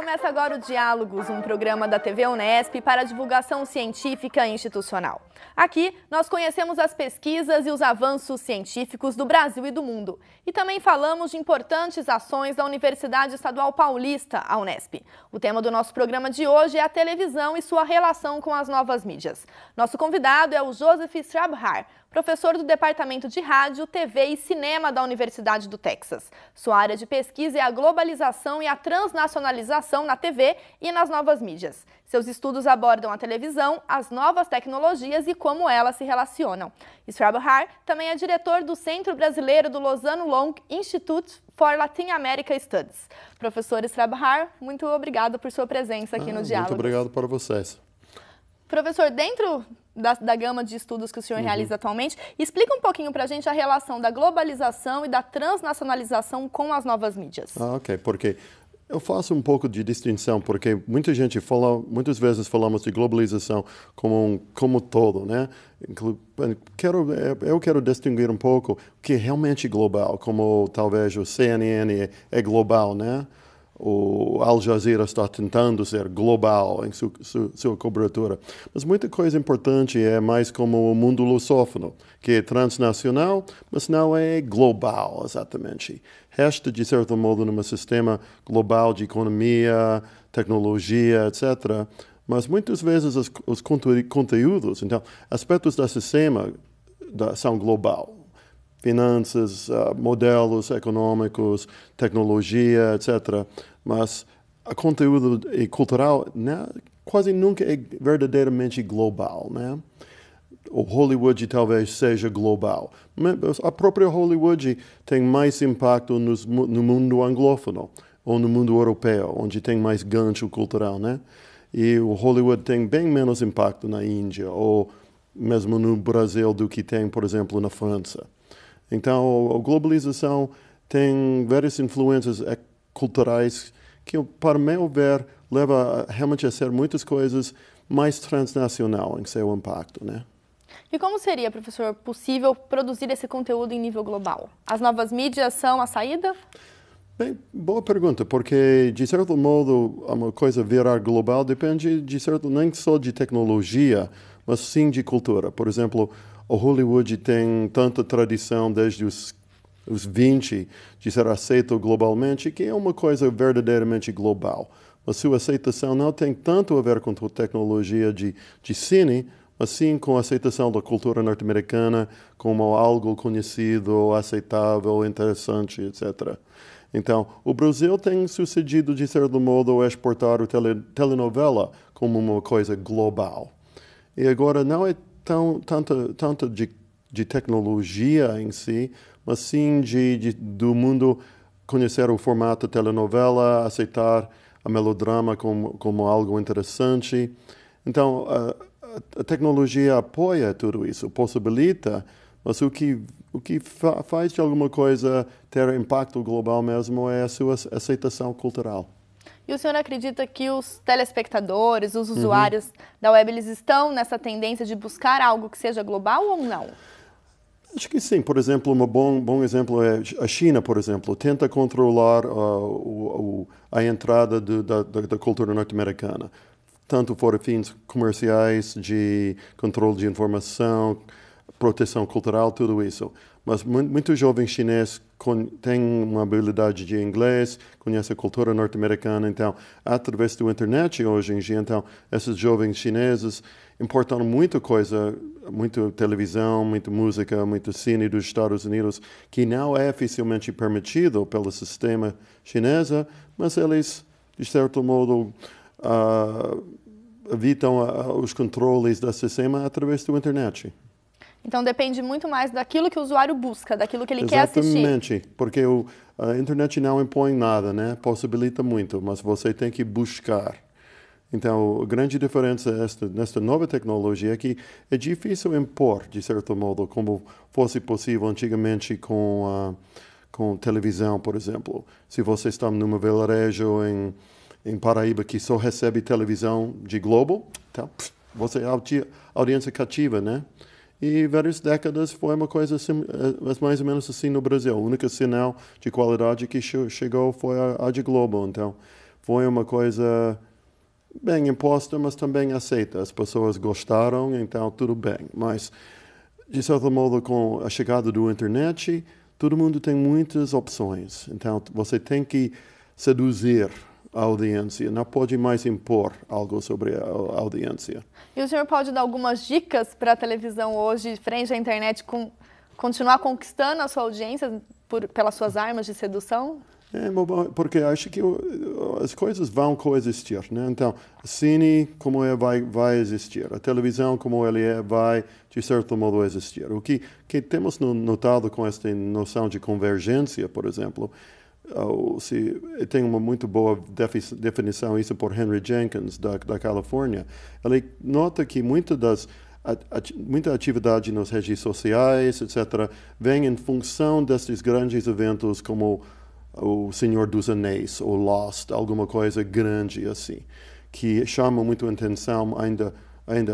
Começa agora o Diálogos, um programa da TV Unesp para divulgação científica e institucional. Aqui, nós conhecemos as pesquisas e os avanços científicos do Brasil e do mundo. E também falamos de importantes ações da Universidade Estadual Paulista, a Unesp. O tema do nosso programa de hoje é a televisão e sua relação com as novas mídias. Nosso convidado é o Joseph Strabhar, professor do Departamento de Rádio, TV e Cinema da Universidade do Texas. Sua área de pesquisa é a globalização e a transnacionalização na TV e nas novas mídias. Seus estudos abordam a televisão, as novas tecnologias e como elas se relacionam. Strabhar também é diretor do Centro Brasileiro do Lozano Long Institute for Latin America Studies. Professor Strabhar, muito obrigado por sua presença aqui no Diálogo. Muito obrigado para vocês. Professor, dentro da gama de estudos que o senhor realiza atualmente, explica um pouquinho para a gente a relação da globalização e da transnacionalização com as novas mídias. Ok, porque eu faço um pouco de distinção, porque muita gente fala, muitas vezes falamos de globalização como todo, né? Eu quero distinguir um pouco o que é realmente global, como talvez o CNN é global, né? O Al Jazeera está tentando ser global em sua cobertura. Mas muita coisa importante é mais como o mundo lusófono, que é transnacional, mas não é global exatamente. Resta, de certo modo, num sistema global de economia, tecnologia, etc. Mas muitas vezes os conteúdos, então, aspectos do sistema são global. Finanças, modelos econômicos, tecnologia, etc. Mas o conteúdo cultural quase nunca é verdadeiramente global, né? O Hollywood talvez seja global. A própria Hollywood tem mais impacto no mundo anglófono ou no mundo europeu, onde tem mais gancho cultural, né? E o Hollywood tem bem menos impacto na Índia ou mesmo no Brasil do que tem, por exemplo, na França. Então, a globalização tem várias influências culturais que, para meu ver, leva realmente a ser muitas coisas mais transnacional em seu impacto, né? E como seria, professor, possível produzir esse conteúdo em nível global? As novas mídias são a saída? Bem, boa pergunta, porque, de certo modo, uma coisa virar global depende, nem só de tecnologia, mas sim de cultura. Por exemplo, o Hollywood tem tanta tradição desde os 20 de ser aceito globalmente, que é uma coisa verdadeiramente global. Mas sua aceitação não tem tanto a ver com a tecnologia de cine, mas sim com a aceitação da cultura norte-americana como algo conhecido, aceitável, interessante, etc. Então, o Brasil tem sucedido, de certo modo, a exportar a telenovela como uma coisa global. E agora não é tanto de tecnologia em si, mas sim do mundo conhecer o formato telenovela, aceitar a melodrama como algo interessante. Então, a tecnologia apoia tudo isso, possibilita, mas o que faz de alguma coisa ter impacto global mesmo é a sua aceitação cultural. E o senhor acredita que os telespectadores, os usuários da web, eles estão nessa tendência de buscar algo que seja global ou não? Acho que sim. Por exemplo, bom exemplo é a China, por exemplo, tenta controlar a entrada da cultura norte-americana, tanto por fins comerciais, de controle de informação, proteção cultural, tudo isso. Mas muitos jovens chineses têm uma habilidade de inglês, conhecem a cultura norte-americana, então, através da internet hoje em dia, então, esses jovens chineses importam muita coisa, muita televisão, muita música, muito cine dos Estados Unidos, que não é oficialmente permitido pelo sistema chinês, mas eles, de certo modo, evitam os controles do sistema através da internet. Então depende muito mais daquilo que o usuário busca, daquilo que ele quer assistir. Exatamente, porque a internet não impõe nada, né? Possibilita muito, mas você tem que buscar. Então, a grande diferença nesta nova tecnologia é que é difícil impor, de certo modo, como fosse possível antigamente com televisão, por exemplo. Se você está num vilarejo em Paraíba que só recebe televisão de Globo, então, você é audiência cativa, né? E várias décadas foi uma coisa assim, mais ou menos assim no Brasil. O único sinal de qualidade que chegou foi a de Globo. Então, foi uma coisa bem imposta, mas também aceita. As pessoas gostaram, então tudo bem. Mas, de certo modo, com a chegada do internet, todo mundo tem muitas opções. Então, você tem que seduzir a audiência, não pode mais impor algo sobre a audiência. E o senhor pode dar algumas dicas para a televisão hoje, frente à internet, continuar conquistando a sua audiência pelas suas armas de sedução? Porque acho que as coisas vão coexistir, né? Então, o cine, como vai existir. A televisão, como ele vai, de certo modo, existir. O que temos notado com esta noção de convergência, por exemplo, tem uma muito boa definição, isso por Henry Jenkins, da Califórnia. Ele nota que muita atividade nas redes sociais, etc., vem em função desses grandes eventos como o Senhor dos Anéis, ou Lost, alguma coisa grande assim, que chama muito a atenção, ainda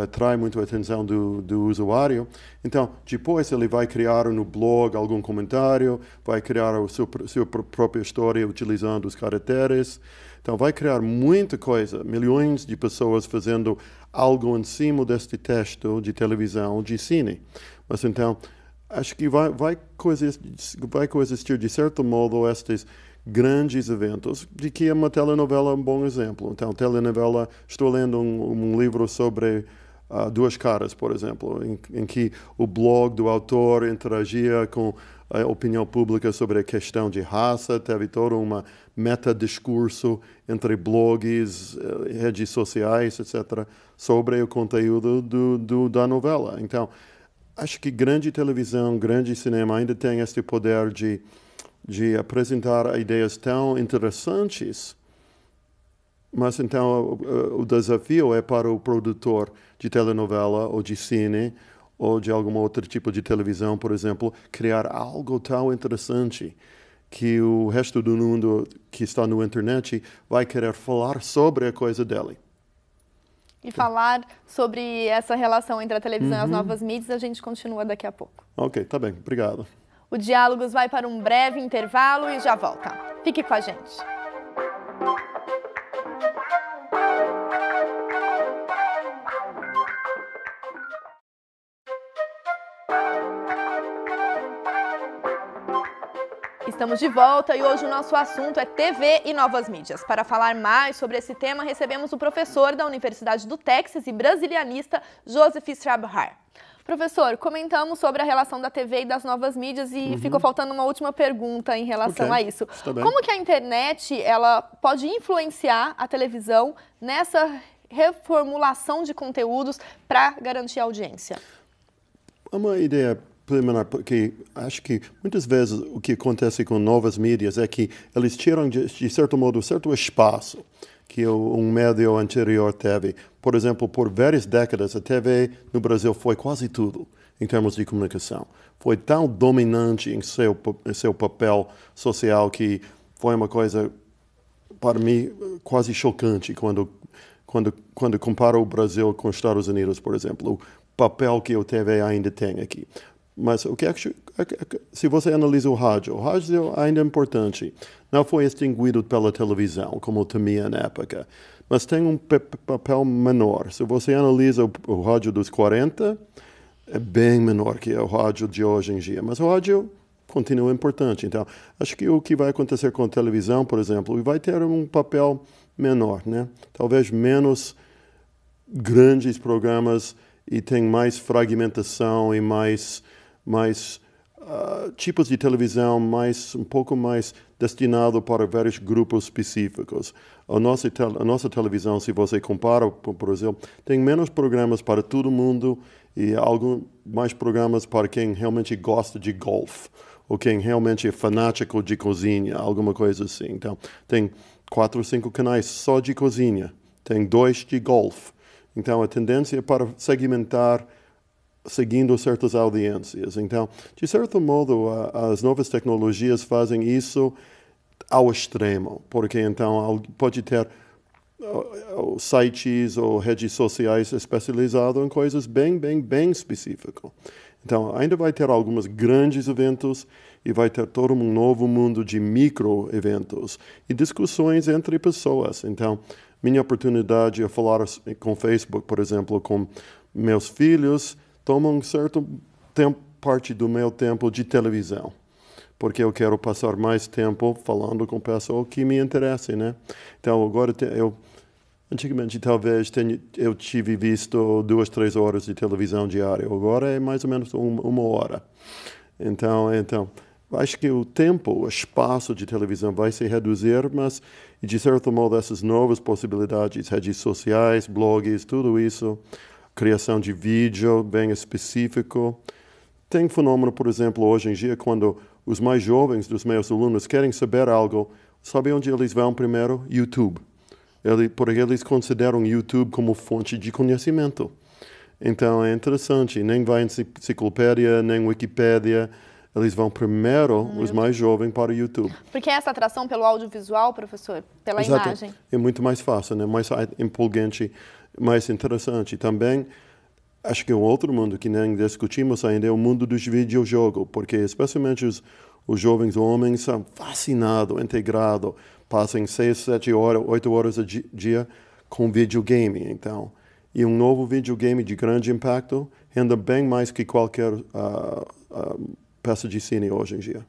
atrai muito a atenção do usuário. Então, depois ele vai criar no blog algum comentário, vai criar a sua própria história utilizando os caracteres. Então, vai criar muita coisa, milhões de pessoas fazendo algo em cima deste texto de televisão, de cine. Mas então, acho que vai coexistir, de certo modo, estes grandes eventos, de que uma telenovela é um bom exemplo. Então, telenovela, estou lendo um livro sobre Duas Caras, por exemplo, em que o blog do autor interagia com a opinião pública sobre a questão de raça, teve todo um meta-discurso entre blogs, redes sociais, etc., sobre o conteúdo da novela. Então, acho que grande televisão, grande cinema ainda tem este poder de apresentar ideias tão interessantes, mas então o desafio é para o produtor de telenovela ou de cine ou de algum outro tipo de televisão, por exemplo, criar algo tão interessante que o resto do mundo que está na internet vai querer falar sobre a coisa dele. E falar sobre essa relação entre a televisão e as novas mídias, a gente continua daqui a pouco. Ok, tá bem. Obrigado. O Diálogos vai para um breve intervalo e já volta. Fique com a gente. Estamos de volta e hoje o nosso assunto é TV e novas mídias. Para falar mais sobre esse tema, recebemos o professor da Universidade do Texas e brasilianista Joseph Strabhar. Professor, comentamos sobre a relação da TV e das novas mídias e ficou faltando uma última pergunta em relação a isso. Como que a internet ela pode influenciar a televisão nessa reformulação de conteúdos para garantir a audiência? É uma ideia preliminar, porque acho que muitas vezes o que acontece com novas mídias é que eles tiram, de certo modo, certo espaço que um médio anterior teve. Por exemplo, por várias décadas, a TV no Brasil foi quase tudo em termos de comunicação. Foi tão dominante em seu papel social que foi uma coisa, para mim, quase chocante quando comparo o Brasil com os Estados Unidos, por exemplo, o papel que a TV ainda tem aqui. Mas o que se você analisa o rádio ainda é importante. Não foi extinguido pela televisão, como temia na época, mas tem um papel menor. Se você analisa o rádio dos 40, é bem menor que o rádio de hoje em dia, mas o rádio continua importante. Então, acho que o que vai acontecer com a televisão, por exemplo, vai ter um papel menor, né? Talvez menos grandes programas e tem mais fragmentação e mais tipos de televisão, um pouco mais destinado para vários grupos específicos. A nossa televisão, se você compara com o Brasil, tem menos programas para todo mundo e mais programas para quem realmente gosta de golfe ou quem realmente é fanático de cozinha, alguma coisa assim. Então, tem 4 ou 5 canais só de cozinha, tem 2 de golfe. Então, a tendência é para segmentar seguindo certas audiências. Então, de certo modo, as novas tecnologias fazem isso ao extremo, porque então pode ter sites ou redes sociais especializados em coisas bem específicas. Então, ainda vai ter alguns grandes eventos e vai ter todo um novo mundo de micro-eventos e discussões entre pessoas. Então, minha oportunidade de falar com o Facebook, por exemplo, com meus filhos, toma um certo tempo, parte do meu tempo de televisão, porque eu quero passar mais tempo falando com pessoas que me interessem, né? Então, agora antigamente, talvez, eu tive visto 2, 3 horas de televisão diária. Agora é mais ou menos uma hora. Então, acho que o tempo, o espaço de televisão vai se reduzir, mas, de certo modo, essas novas possibilidades, redes sociais, blogs, tudo isso, criação de vídeo bem específico. Tem fenômeno, por exemplo, hoje em dia, quando os mais jovens dos meus alunos querem saber algo, sabe onde eles vão primeiro? YouTube. Porque eles consideram o YouTube como fonte de conhecimento. Então, é interessante. Nem vai em enciclopédia, nem Wikipédia. Eles vão primeiro, os mais jovens, para o YouTube. Porque essa atração pelo audiovisual, professor, pela Exato. imagem. É muito mais fácil, né? Mais empolgante, mais interessante. Também, acho que um outro mundo que nem discutimos ainda é o mundo dos videojogos, porque especialmente os jovens homens são fascinados, integrados, passam 6, 7 horas, 8 horas a dia com videogame. Então, e um novo videogame de grande impacto rende bem mais que qualquer peça de cine hoje em dia.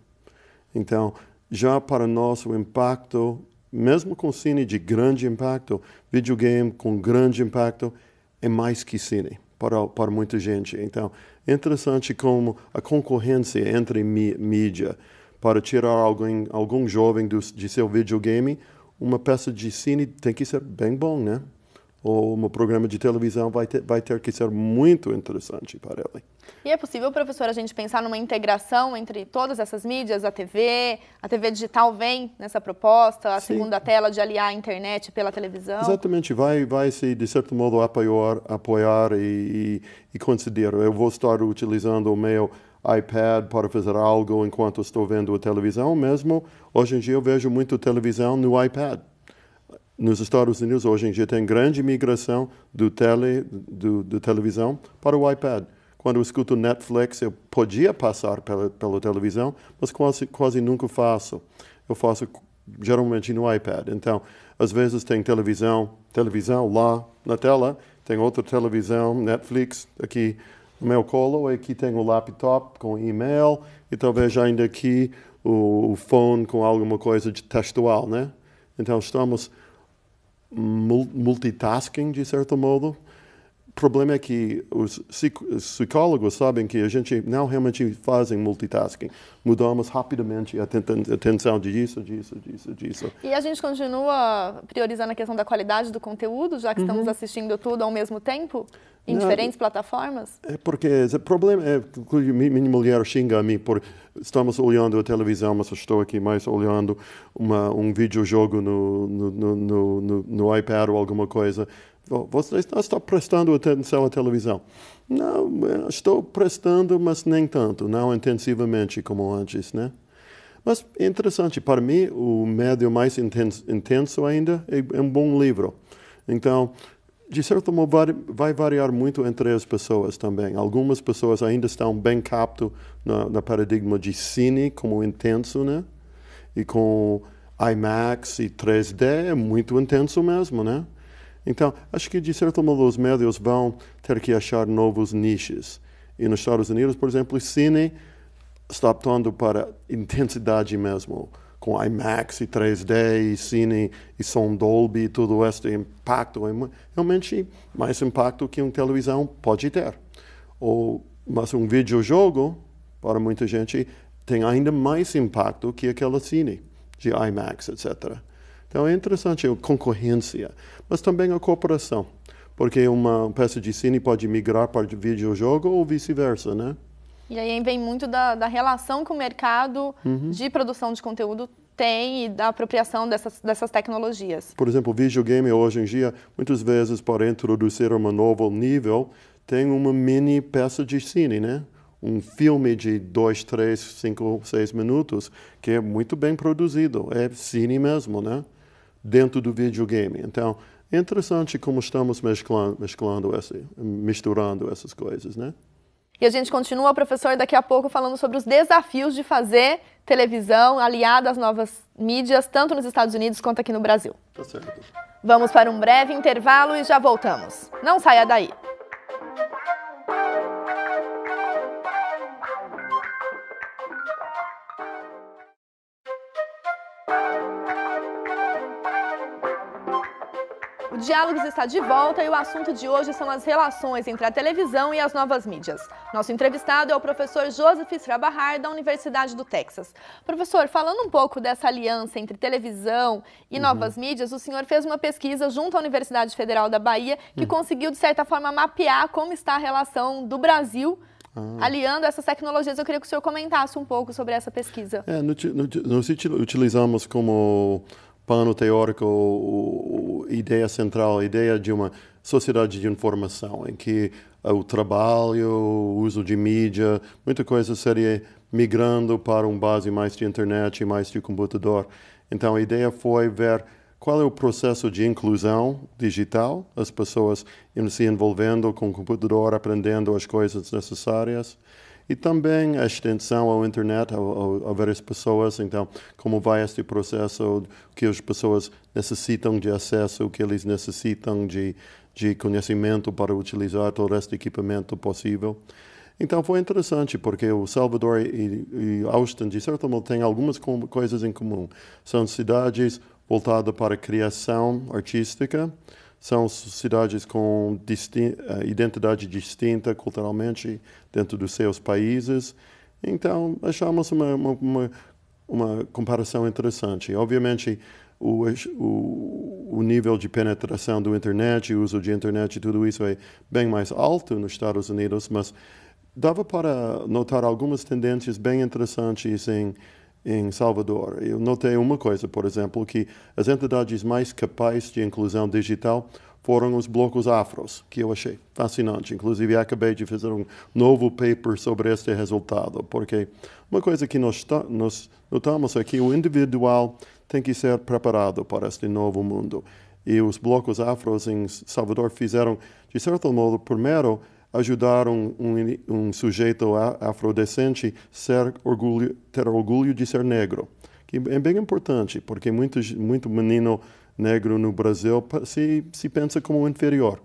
Então, já para nós o impacto, mesmo com cine de grande impacto, videogame com grande impacto é mais que cine para muita gente. Então, é interessante como a concorrência entre mídia para tirar algum jovem de seu videogame, uma peça de cine tem que ser bem bom, né? Ou um programa de televisão vai ter que ser muito interessante para ele. E é possível, professor, a gente pensar numa integração entre todas essas mídias, a TV digital vem nessa proposta, a segunda tela de aliar a internet pela televisão? Exatamente, vai se de certo modo apoiar e considerar. Eu vou estar utilizando o meu iPad para fazer algo enquanto estou vendo a televisão mesmo. Hoje em dia eu vejo muito televisão no iPad. Nos Estados Unidos, hoje em dia, tem grande migração do televisão para o iPad. Quando eu escuto Netflix, eu podia passar pela televisão, mas quase nunca faço. Eu faço geralmente no iPad. Então, às vezes tem televisão lá na tela, tem outra televisão, Netflix, aqui no meu colo, e aqui tem o laptop com e-mail, e talvez ainda aqui o phone com alguma coisa de textual, né? Então, estamos multitasking, de certo modo. O problema é que os psicólogos sabem que a gente não realmente faz multitasking. Mudamos rapidamente a atenção disso. E a gente continua priorizando a questão da qualidade do conteúdo, já que estamos assistindo tudo ao mesmo tempo, em diferentes plataformas? É porque o problema é que minha mulher xinga a mim por estamos olhando a televisão, mas eu estou aqui mais olhando um videojogo no iPad ou alguma coisa. Você não está prestando atenção à televisão? Não, estou prestando, mas nem tanto, não intensivamente como antes, né? Mas é interessante, para mim, o médio mais intenso ainda é um bom livro. Então, de certo modo, vai variar muito entre as pessoas também. Algumas pessoas ainda estão bem capto no paradigma de cine como intenso, né? E com IMAX e 3D é muito intenso mesmo, né? Então, acho que, de certo modo, os médios vão ter que achar novos nichos. E nos Estados Unidos, por exemplo, o cine está optando para intensidade mesmo, com IMAX e 3D e cine e som Dolby e todo este impacto. É realmente mais impacto que uma televisão pode ter. Mas um videojogo, para muita gente, tem ainda mais impacto que aquele cine de IMAX, etc. Então é interessante a concorrência, mas também a cooperação, porque uma peça de cine pode migrar para o videojogo ou vice-versa, né? E aí vem muito da relação que o mercado de produção de conteúdo tem e da apropriação dessas tecnologias. Por exemplo, o videogame hoje em dia, muitas vezes para introduzir um novo nível, tem uma mini peça de cine, né? Um filme de 2, 3, 5, 6 minutos, que é muito bem produzido, é cine mesmo, né? Dentro do videogame. Então, é interessante como estamos misturando essas coisas, né? E a gente continua, professor, daqui a pouco falando sobre os desafios de fazer televisão aliada às novas mídias, tanto nos Estados Unidos quanto aqui no Brasil. Tá certo. Vamos para um breve intervalo e já voltamos. Não saia daí. O Diálogos está de volta e o assunto de hoje são as relações entre a televisão e as novas mídias. Nosso entrevistado é o professor Joseph Srabahar, da Universidade do Texas. Professor, falando um pouco dessa aliança entre televisão e novas mídias, o senhor fez uma pesquisa junto à Universidade Federal da Bahia que conseguiu, de certa forma, mapear como está a relação do Brasil aliando essas tecnologias. Eu queria que o senhor comentasse um pouco sobre essa pesquisa. Nós utilizamos como pano teórico a ideia central, a ideia de uma sociedade de informação, em que o trabalho, o uso de mídia, muita coisa seria migrando para uma base mais de internet e mais de computador. Então a ideia foi ver qual é o processo de inclusão digital, as pessoas se envolvendo com o computador, aprendendo as coisas necessárias, e também a extensão ao internet, a várias pessoas. Então, como vai este processo, o que as pessoas necessitam de acesso, o que eles necessitam de conhecimento para utilizar todo este equipamento possível. Então, foi interessante, porque o Salvador e Austin, de certo modo, têm algumas coisas em comum. São cidades voltadas para a criação artística, são cidades com identidade distinta culturalmente dentro dos seus países. Então, achamos uma comparação interessante. Obviamente, o nível de penetração do internet, o uso de internet e tudo isso é bem mais alto nos Estados Unidos, mas dava para notar algumas tendências bem interessantes em Salvador. Eu notei uma coisa, por exemplo, que as entidades mais capazes de inclusão digital foram os blocos afros, que eu achei fascinante. Inclusive, acabei de fazer um novo paper sobre este resultado, porque uma coisa que nós notamos é que o individual tem que ser preparado para este novo mundo. E os blocos afros em Salvador fizeram, de certo modo, primeiro, ajudar um sujeito afrodescendente ter orgulho de ser negro, que é bem importante, porque muito menino negro no Brasil se pensa como inferior,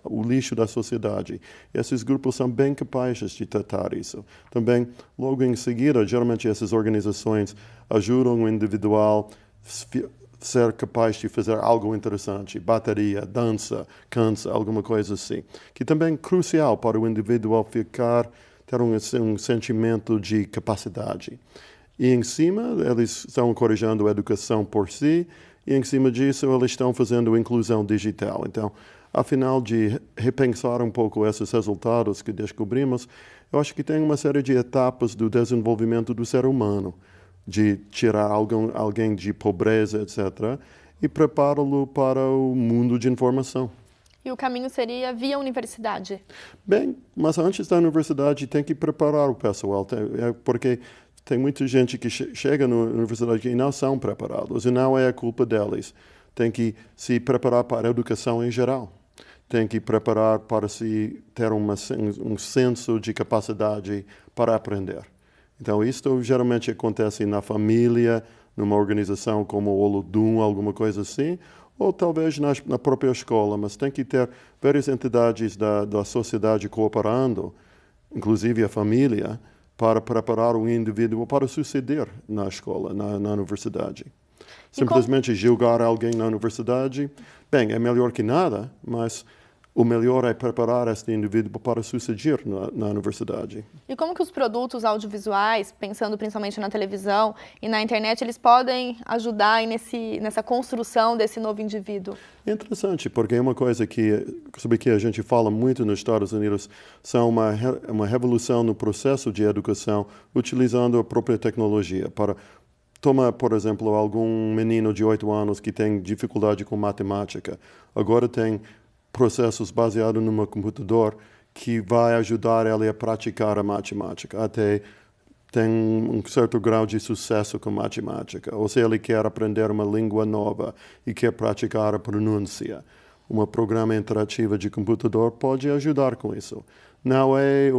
o lixo da sociedade. E esses grupos são bem capazes de tratar isso. Também, logo em seguida, geralmente essas organizações ajudam o individual ser capaz de fazer algo interessante, bateria, dança, cansa, alguma coisa assim, que também é crucial para o indivíduo ter um sentimento de capacidade. E em cima, eles estão encorajando a educação por si, e em cima disso, eles estão fazendo inclusão digital. Então, afinal de repensar um pouco esses resultados que descobrimos, eu acho que tem uma série de etapas do desenvolvimento do ser humano, de tirar alguém de pobreza, etc., e prepará-lo para o mundo de informação. E o caminho seria via universidade? Bem, mas antes da universidade tem que preparar o pessoal, porque tem muita gente que chega na universidade e não são preparados, e não é a culpa deles. Tem que se preparar para a educação em geral. Tem que preparar para se ter um senso de capacidade para aprender. Então, isto geralmente acontece na família, numa organização como o Olodum, alguma coisa assim, ou talvez na própria escola, mas tem que ter várias entidades da sociedade cooperando, inclusive a família, para preparar o indivíduo para suceder na escola, na universidade. Simplesmente julgar alguém na universidade, bem, é melhor que nada, mas o melhor é preparar este indivíduo para suceder na universidade. E como que os produtos audiovisuais, pensando principalmente na televisão e na internet, eles podem ajudar nessa construção desse novo indivíduo? É interessante, porque é uma coisa sobre que a gente fala muito nos Estados Unidos, são uma revolução no processo de educação, utilizando a própria tecnologia. Toma, por exemplo, algum menino de 8 anos que tem dificuldade com matemática. Agora tem processos baseados num computador que vai ajudar ele a praticar a matemática, até tem um certo grau de sucesso com matemática. Ou se ele quer aprender uma língua nova e quer praticar a pronúncia. uma programa interativo de computador pode ajudar com isso. Não é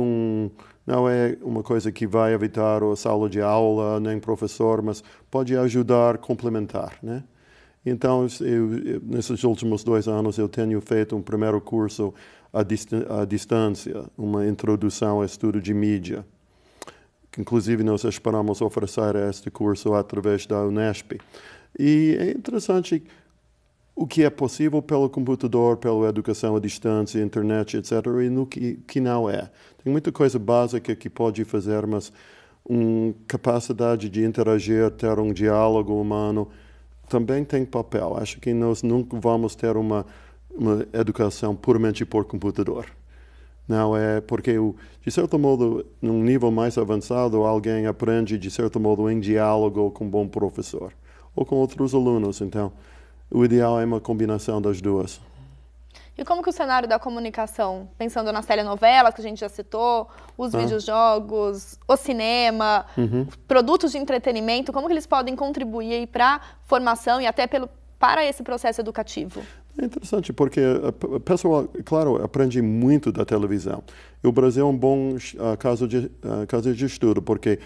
uma coisa que vai evitar a sala de aula, nem professor, mas pode ajudar, complementar, né? Então, nesses últimos 2 anos, eu tenho feito um primeiro curso à distância, uma introdução ao estudo de mídia. Inclusive, nós esperamos oferecer este curso através da Unesp. E é interessante o que é possível pelo computador, pela educação à distância, internet, etc., e no que não é. Tem muita coisa básica que pode fazer, mas uma capacidade de interagir, ter um diálogo humano, também tem papel. Acho que nós nunca vamos ter uma educação puramente por computador. Não é porque, de certo modo, num nível mais avançado, alguém aprende, de certo modo, em diálogo com um bom professor ou com outros alunos. Então, o ideal é uma combinação das duas. E como que o cenário da comunicação, pensando nas telenovelas que a gente já citou, os videojogos, o cinema, produtos de entretenimento, como que eles podem contribuir para a formação e até para esse processo educativo? É interessante, porque a pessoa, claro, aprende muito da televisão. E o Brasil é um bom caso de estudo, porque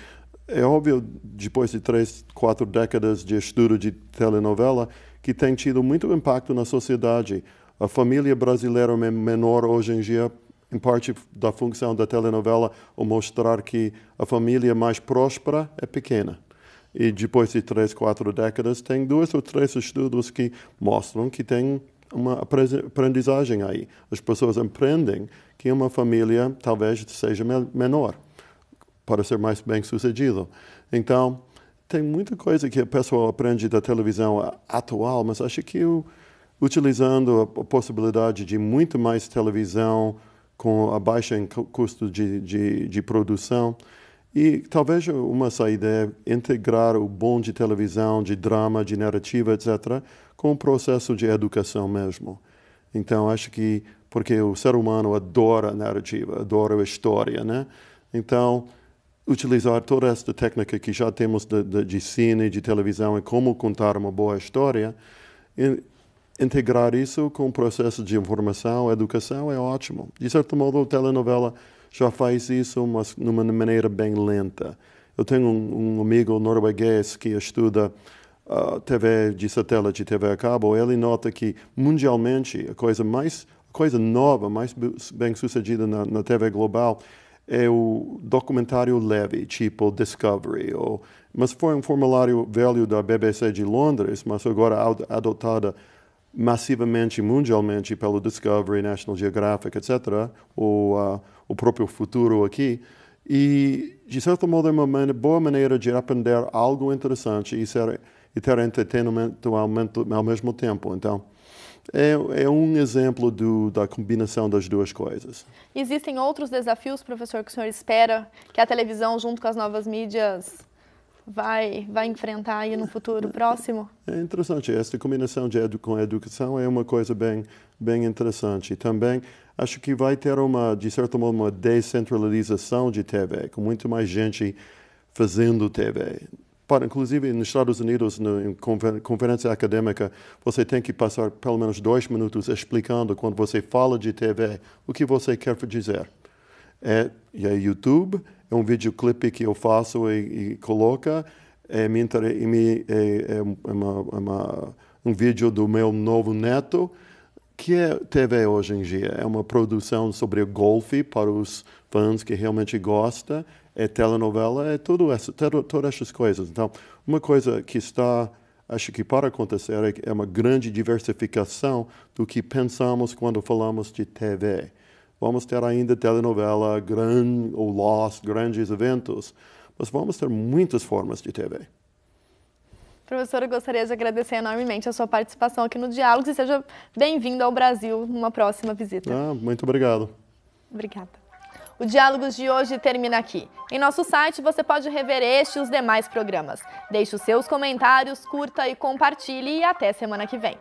é óbvio, depois de 3, 4 décadas de estudo de telenovela, que tem tido muito impacto na sociedade. A família brasileira é menor hoje em dia, em parte da função da telenovela, ou mostrar que a família mais próspera é pequena. E depois de 3, 4 décadas, tem 2 ou 3 estudos que mostram que tem uma aprendizagem aí. As pessoas aprendem que uma família talvez seja menor, para ser mais bem-sucedido. Então, tem muita coisa que a pessoa aprende da televisão atual, mas acho que utilizando a possibilidade de muito mais televisão com a baixa custo de produção, e talvez uma saída é integrar o bom de televisão, de drama, de narrativa, etc., com o processo de educação mesmo. Então, acho que, porque o ser humano adora a narrativa, adora a história, né? Então, utilizar toda esta técnica que já temos de cine, de televisão, e como contar uma boa história, integrar isso com o processo de informação, educação, é ótimo. De certo modo, a telenovela já faz isso, mas de uma maneira bem lenta. Eu tenho um amigo norueguês que estuda TV de satélite, TV a cabo. Ele nota que, mundialmente, a coisa nova, mais bem-sucedida na TV global é o documentário leve, tipo Discovery. Mas foi um formulário velho da BBC de Londres, mas agora adotada massivamente, mundialmente, pelo Discovery, National Geographic, etc., o próprio Futuro aqui. E, de certo modo, é uma boa maneira de aprender algo interessante e ter entretenimento ao mesmo tempo. Então, é um exemplo da combinação das duas coisas. Existem outros desafios, professor, que o senhor espera que a televisão, junto com as novas mídias, vai enfrentar aí no futuro próximo? É interessante. Esta combinação com a educação é uma coisa bem interessante. Também acho que vai ter de certo modo, uma descentralização de TV, com muito mais gente fazendo TV. Inclusive, nos Estados Unidos, em conferência acadêmica, você tem que passar pelo menos 2 minutos explicando, quando você fala de TV, o que você quer dizer. E é YouTube, é um videoclipe que eu faço e coloca, um vídeo do meu novo neto, que é TV hoje em dia. É uma produção sobre golfe para os fãs que realmente gostam. É telenovela, é todas essas coisas. Então, uma coisa que acho que para acontecer é uma grande diversificação do que pensamos quando falamos de TV. Vamos ter ainda telenovela, ou Lost, grandes eventos, mas vamos ter muitas formas de TV. Professora, eu gostaria de agradecer enormemente a sua participação aqui no Diálogos e seja bem-vindo ao Brasil numa próxima visita. Muito obrigado. Obrigada. O Diálogos de hoje termina aqui. Em nosso site você pode rever este e os demais programas. Deixe os seus comentários, curta e compartilhe e até semana que vem.